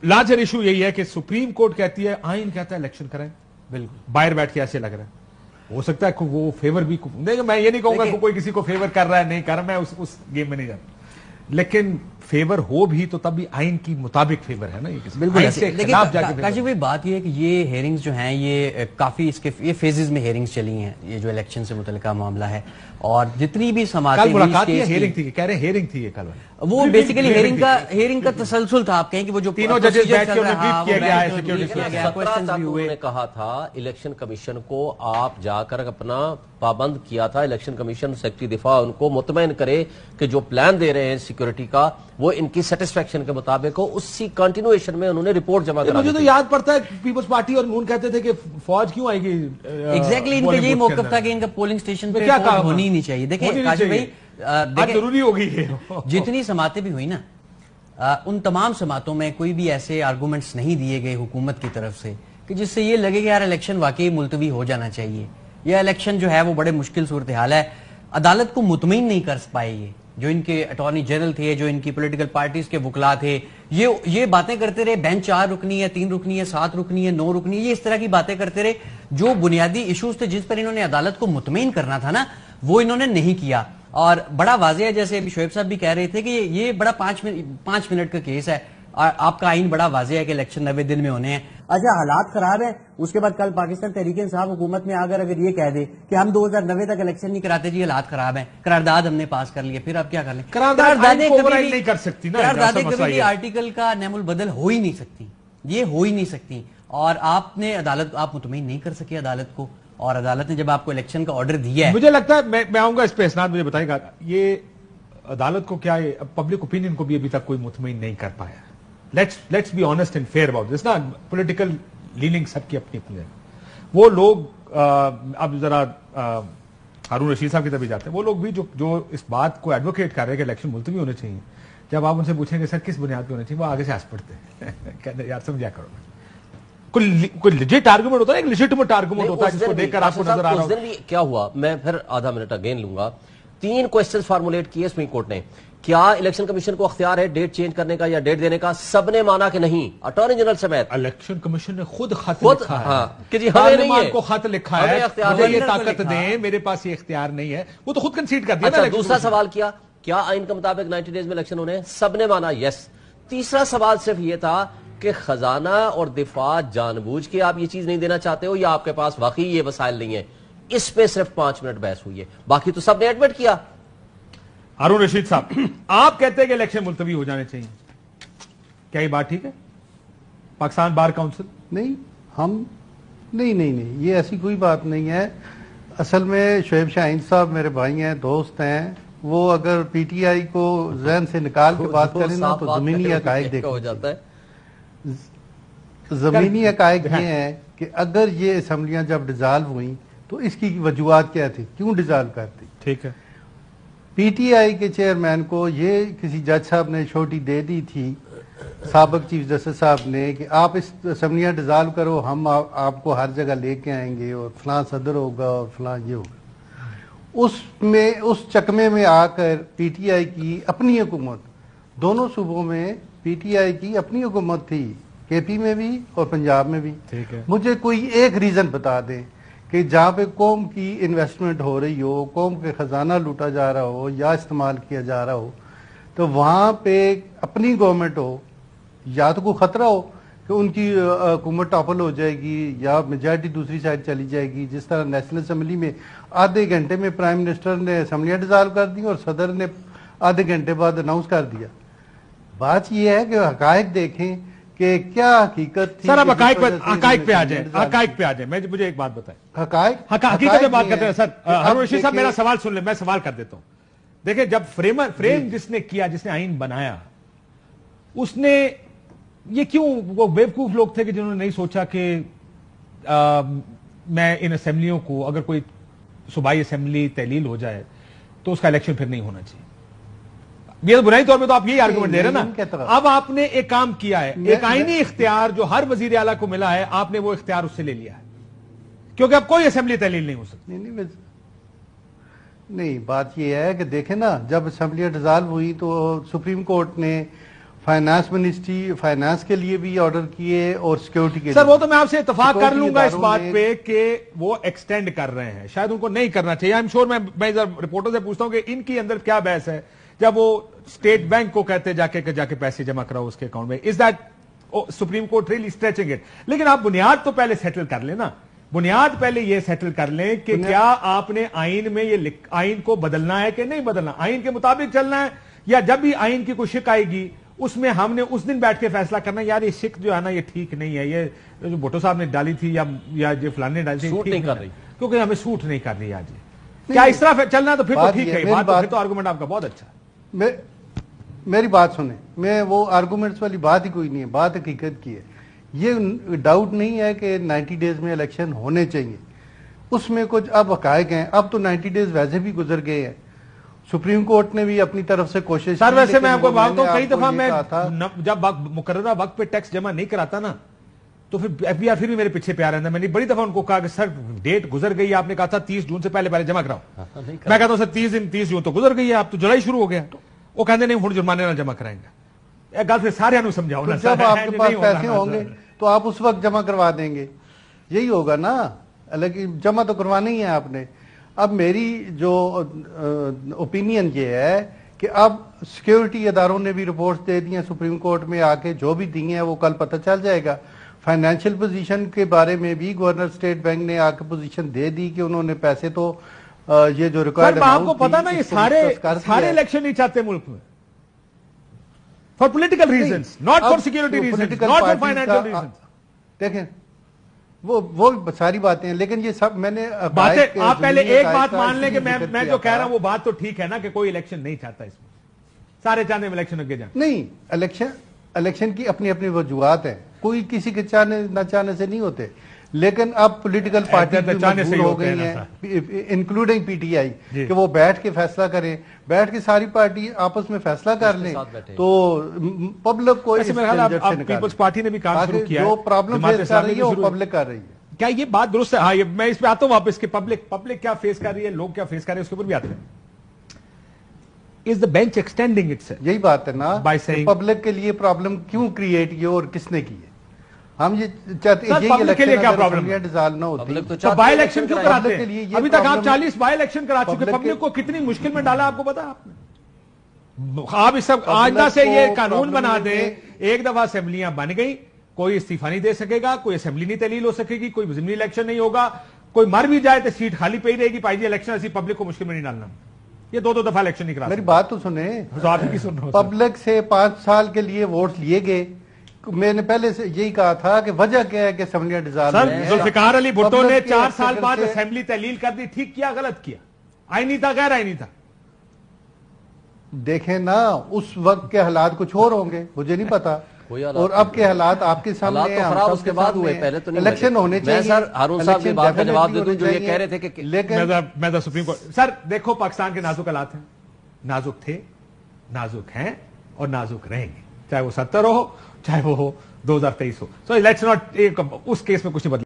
Larger issue यही है कि सुप्रीम कोर्ट कहती है, आइन कहता है इलेक्शन कराएं, बिल्कुल बाहर बैठ के ऐसे लग रहा है। हो सकता है कि वो फेवर भी नहीं, मैं ये नहीं कहूंगा कि कोई किसी को फेवर कर रहा है नहीं कर रहा, मैं उस गेम में नहीं जाता, लेकिन फेवर हो भी तो तब भी आइन की मुताबिक फेवर है ना, ये बिल्कुल लेकिन काशिफ भाई बात ये है कि ये हेयरिंग्स जो हैं ये काफी ये फेजेस में हेयरिंग्स चली हैं, ये जो इलेक्शन से मुतल्लिका मामला है, और जितनी भी समातें हेयरिंग थी, कह रहे हेयरिंग थी ये कल, वो बेसिकली हेयरिंग का तसलसल था। आप कहें कि वो जो तीनों जजेस बैठ के किया गया है, उन्होंने कहा था इलेक्शन कमीशन को आप जाकर अपना पाबंद किया था, इलेक्शन कमीशन सेक्रेटरी दिफा उनको मुतमईन करे कि जो प्लान दे रहे हैं सिक्योरिटी का वो इनकी सेटिस्फेक्शन के मुताबिक हो, उसी कंटिन्यूएशन में उन्होंने रिपोर्ट जमा करा। मुझे तो याद पड़ता है पीपल्स पार्टी और नून कहते थे कि फौज क्यों आएगी। एग्जैक्टली इनका यही मौकफ था कि इनका पोलिंग स्टेशन पे क्या होनी ही नहीं चाहिए। देखिए काशिफ भाई जरूरी हो गई है, जितनी समातें भी हुई ना, उन तमाम समातों में कोई भी ऐसे आर्गूमेंट्स नहीं दिए गए हुकूमत की तरफ से कि जिससे ये लगे कि यार इलेक्शन वाकई मुलतवी हो जाना चाहिए, यह इलेक्शन जो है वो बड़े मुश्किल सूरत हाल है। अदालत को मुतमईन नहीं कर पाए ये जो इनके अटॉर्नी जनरल थे, जो इनकी पॉलिटिकल पार्टीज के वकला थे, ये बातें करते रहे बेंच 4 रुकनी है, 3 रुकनी है, 7 रुकनी है, 9 रुकनी है, ये इस तरह की बातें करते रहे। जो बुनियादी इश्यूज थे जिस पर इन्होंने अदालत को मुतमईन करना था ना, वो इन्होंने नहीं किया। और बड़ा वाज़ेह है, जैसे अभी शोएब साहब भी कह रहे थे कि ये बड़ा 5 मिनट का केस है, आपका आइन बड़ा वाज़ेह है कि इलेक्शन 90 दिन में होने हैं। अच्छा हालात खराब है, उसके बाद कल पाकिस्तान तहरीक इंसाफ हुकूमत में आकर अगर ये कह दे कि हम 2090 तक इलेक्शन नहीं कराते जी, हालात खराब है, करारदाद हमने पास कर लिया, फिर आप क्या कर लें? करारदादें कभी नहीं कर सकती ना, करारदादें कभी भी आर्टिकल का नेमुल बदल हो ही नहीं सकती, ये हो ही नहीं सकती। और आपने अदालत, आप मुतमईन नहीं कर सके अदालत को, और अदालत ने जब आपको इलेक्शन का ऑर्डर दिया है, मुझे लगता है मैं आऊंगा इस पे, इसनाद मुझे बताएगा ये अदालत को क्या है, पब्लिक ओपिनियन को भी अभी तक कोई मुतमईन नहीं कर पाया। Let's be honest and fair about this ना, पॉलिटिकल लीनिंग सबकी अपनी अपनी है। वो लोग अब जरा हारून रशीद साहब की तरफ जाते हैं, वो लोग भी जो इस बात को एडवोकेट कर रहे हैं कि इलेक्शन मुलतवी होने चाहिए, जब आप उनसे पूछेंगे सर किस बुनियाद पे होने चाहिए, वो आगे से हंस पड़ते हैं कहते यार समझा करो, कोई लिजिट आर्गुमेंट होता है, एक लिजिटिमेट आर्गुमेंट होता है जिसको देखकर आपको नजर आ रहा है। क्या हुआ, मैं फिर आधा मिनट अगेन लूंगा। 3 क्वेश्चन फॉर्मुलेट किए सुप्रीम कोर्ट ने, क्या इलेक्शन कमीशन को अख्तियार है डेट चेंज करने का या डेट देने का? सबने माना कि नहीं, अटॉर्नी जनरल समेत। इलेक्शन कमीशन ने खुद खत लिखा है कि जी हमें नहीं है, को खत लिखा है मुझे ये ताकत दें, मेरे पास ये इख्तियार नहीं है, वो तो खुद कंसीड कर दिया। अच्छा, दूसरा सवाल किया, क्या आइन के मुताबिक 90 डेज में इलेक्शन होने? सबने माना यस। तीसरा सवाल सिर्फ ये था कि खजाना और दिफा जानबूझ के आप ये चीज नहीं देना चाहते हो या आपके पास वाकई ये वसाइल नहीं है? इस पे सिर्फ 5 मिनट बहस हुई है, बाकी तो सबने एडमिट किया। हारून रशीद साहब, आप कहते हैं कि इलेक्शन मुलतवी हो जाने चाहिए, क्या ये बात ठीक है? पाकिस्तान बार काउंसिल नहीं, हम नहीं, ये ऐसी कोई बात नहीं है। असल में शोएब शाहीन साहब मेरे भाई हैं, दोस्त हैं, वो अगर पीटीआई को जहन से निकाल के बात करें ना तो जमीनी हकायक देखो हो जाता है। जमीनी हकायक ये है कि अगर ये असम्बलियां जब डिजॉल्व हुई तो इसकी वजूहत क्या थी, क्यों डिजॉल्व करती? ठीक है, पीटीआई के चेयरमैन को ये किसी जज साहब ने छोटी दे दी थी, साबिक चीफ जस्टिस साहब ने, कि आप इस असम्बलियां डिजॉल्व करो, हम आपको हर जगह लेके आएंगे और फलां सदर होगा और फलां ये होगा। उसमें उस चकमे में आकर पीटीआई की अपनी हुकूमत, दोनों सूबों में पीटीआई की अपनी हुकूमत थी, केपी में भी और पंजाब में भी। ठीक है, मुझे कोई एक रीजन बता दें कि जहाँ पे कौम की इन्वेस्टमेंट हो रही हो, कौम के खजाना लूटा जा रहा हो या इस्तेमाल किया जा रहा हो, तो वहाँ पे अपनी गवर्नमेंट हो, या तो कोई खतरा हो कि उनकी हुकूमत टॉपल हो जाएगी या मेजॉरिटी दूसरी साइड चली जाएगी। जिस तरह नेशनल असम्बली में आधे घंटे में प्राइम मिनिस्टर ने असम्बलियाँ डिजॉल्व कर दी और सदर ने आधे घंटे बाद अनाउंस कर दिया। बात यह है कि हकायक देखें कि क्या हकीकत थी। सर अब हकायक पे आ जाए, मुझे एक बात बताएं, हकीकत पे बात करते हैं। सर हारून रशीद साहब मेरा सवाल सुन ले, मैं सवाल कर देता हूं। देखिए जब फ्रेम जिसने किया, जिसने आइन बनाया, उसने ये क्यों, वो बेवकूफ लोग थे कि जिन्होंने नहीं सोचा कि मैं इन असेंबलियों को, अगर कोई सूबाई असेंबली तहलील हो जाए तो उसका इलेक्शन फिर नहीं होना चाहिए। ये तो बुनियादी तौर पे तो आप यही आर्गुमेंट दे रहे हैं ना। अब आपने एक काम किया है, एक आईनी इख्तियार जो हर वजीर आला को मिला है, आपने वो इख्तियार उससे ले लिया है, क्योंकि अब कोई असेंबली तहलील नहीं हो सकती। नहीं, बात यह है कि देखें ना, जब असेंबली डिसॉल्व हुई तो सुप्रीम कोर्ट ने فائنانس منسٹری فائنانس کے لیے بھی آرڈر کیے اور سیکورٹی کے سر لیے. وہ تو میں آپ سے اتفاق کر لوں گا اس اداروں بات نے- پہ کہ وہ ایکسٹینڈ کر رہے ہیں, شاید ان کو نہیں کرنا چاہیے. آئی ایم شور میں رپورٹر سے پوچھتا ہوں کہ ان کی اندر کیا بحث ہے جب وہ اسٹیٹ بینک کو کہتے جا کے پیسے جمع کراؤ اس کے اکاؤنٹ میں. Is that supreme court really stretching it? لیکن آپ بنیاد تو پہلے سیٹل کر لیں نا, بنیاد پہلے یہ سیٹل کر لیں کہ کیا آپ نے آئین میں یہ آئین کو بدلنا ہے کہ نہیں بدلنا, آئین کے مطابق چلنا ہے, یا جب بھی آئین کی کوئی شک آئے گی اس میں ہم نے اس دن بیٹھ کے فیصلہ کرنا یار یہ شک جو ہے نا یہ ٹھیک نہیں ہے, یہ جو بھٹو صاحب نے ڈالی تھی یا جو فلانے نے ڈالی تھی سوٹ ٹھیک نہیں کر رہی, کیونکہ ہمیں سوٹ نہیں کر رہی آج. کیا اس طرح چلنا تو پھر تو ٹھیک ہے, پھر تو آرگومنٹ آپ کا بہت اچھا ہے. میری بات سنیں, میں وہ آرگومنٹس والی بات ہی کوئی نہیں ہے, بات حقیقت کی ہے. یہ ڈاؤٹ نہیں ہے کہ 90 ڈیز میں الیکشن ہونے چاہیے, اس میں کچھ اب حقائق ہیں. اب تو 90 ڈیز ویسے بھی گزر گئے ہیں, سپریم کورٹ نے بھی اپنی طرف سے کوشش سر ویسے میں آپ کو لیکن بات ہوں کئی دفعہ میں یہ کہا تھا جب مقررہ وقت پہ ٹیکس جمع نہیں کراتا نا تو پھر ایف بی آر پھر بھی میرے پیچھے پیار رہتا ہے. میں نے بڑی دفعہ ان کو کہا کہ سر ڈیٹ گزر گئی, آپ نے کہا تھا 30 جون سے پہلے جمع کراؤ. میں کہتا ہوں سر 30 جون تو گزر گئی ہے, آپ تو جولائی شروع ہو گیا. وہ کہتے نہیں ہوں جرمانے نہ جمع کرائیں گے. گل پھر سارے انہوں سمجھاؤ نا, جب آپ کے پاس پیسے ہوں گے تو آپ اس وقت جمع کروا دیں گے, یہی ہوگا نا. لیکن جمع تو کروانا ہی ہے آپ نے. اب میری جو اوپینین یہ ہے کہ اب سیکیورٹی اداروں نے بھی رپورٹس دے دی ہیں سپریم کورٹ میں آ کے, جو بھی دی ہیں وہ کل پتہ چل جائے گا. فائنینشیل پوزیشن کے بارے میں بھی گورنر اسٹیٹ بینک نے آ کے پوزیشن دے دی کہ انہوں نے پیسے تو یہ جو ریکوائرڈ آپ کو پتا نا یہ سارے الیکشن نہیں چاہتے ملک میں for political reasons, not for security reasons, not for financial reasons. دیکھیں وہ ساری باتیں ہیں, لیکن یہ سب میں نے باتیں آپ پہلے ایک بات مان لیں کہ میں جو کہہ رہا ہوں وہ بات تو ٹھیک ہے نا کہ کوئی الیکشن نہیں چاہتا, اس میں سارے چاہتے ہیں الیکشن اگے جائیں. نہیں, الیکشن کی اپنی اپنی وجوہات ہیں, کوئی کسی کے چاہنے نہ چاہنے سے نہیں ہوتے. لیکن اب پولیٹیکل پارٹی مجبور ہو گئی ہیں انکلوڈنگ پی ٹی آئی کہ وہ بیٹھ کے فیصلہ کریں, بیٹھ کے ساری پارٹی آپس میں فیصلہ کر لیں تو پبلک کو پیپلز پارٹی نے بھی کام شروع کیا ہے, جو پرابلم فیس کر رہی ہے وہ پبلک کر رہی ہے. کیا یہ بات درست ہے؟ ہاں میں اس پہ آتا ہوں واپس کہ پبلک کیا فیس کر رہی ہے, لوگ کیا فیس کر رہے ہیں, اس کے اوپر بھی آتے ہیں. Is the bench extending itself? یہی بات ہے نا, By saying- پبلک کے لیے پرابلم کیوں کریٹ کی اور کس نے کی ہے. ہم یہ چاہتے Sir, public کے لیے کیا problem ہے؟ ڈیزالو نہ ہوتی تو بائی الیکشن کیوں کراتے کے لیے ہیں؟ یہ ابھی تک آپ problem- 40 بائی الیکشن کرا چکے, public پبلک کو کتنی مشکل میں ڈالا آپ کو پتا آپ نے. آپ اس سب آئندہ سے یہ قانون بنا دیں, ایک دفعہ اسمبلیاں بن گئی, کوئی استعفیٰ نہیں دے سکے گا, کوئی اسمبلی نہیں تحلیل ہو سکے گی, کوئی ضمنی الیکشن نہیں ہوگا, کوئی مر بھی جائے تو سیٹ خالی پہ ہی رہے گی. پائی جی الیکشن ایسی پبلک کو مشکل میں نہیں ڈالنا. یہ دو دفعہ الیکشن نہیں کرا میری بات تو سنیں, آپ کی سن رہا ہوں. پبلک سے 5 سال کے لیے ووٹ لیے گئے. میں نے پہلے سے یہی کہا تھا کہ وجہ کیا ہے کہ اسمبلیاں ڈیزالو سر ہیں. ذوالفقار علی بھٹو نے پبلک کے 4 سال فکر بعد سے- اسمبلی تحلیل کر دی, ٹھیک کیا غلط کیا, آئینی تھا غیر آئینی تھا. دیکھیں نا اس وقت کے حالات کچھ اور ہوں گے, مجھے نہیں پتا, اور اب کے حالات آپ کے سامنے حالات تو خراب اس کے بعد ہوئے, پہلے تو نہیں. الیکشن ہونے چاہیے. میں سر ہارون صاحب کی بات کا جواب دے دوں جو یہ کہہ رہے تھے کہ لیکن میں تو سپریم کورٹ سر دیکھو پاکستان کے نازک حالات ہیں, نازک تھے, نازک ہیں اور نازک رہیں گے, چاہے وہ 70 ہو چاہے وہ 2023 ہو. سو لیٹس ناٹ اس کیس میں کچھ نہیں بدلا.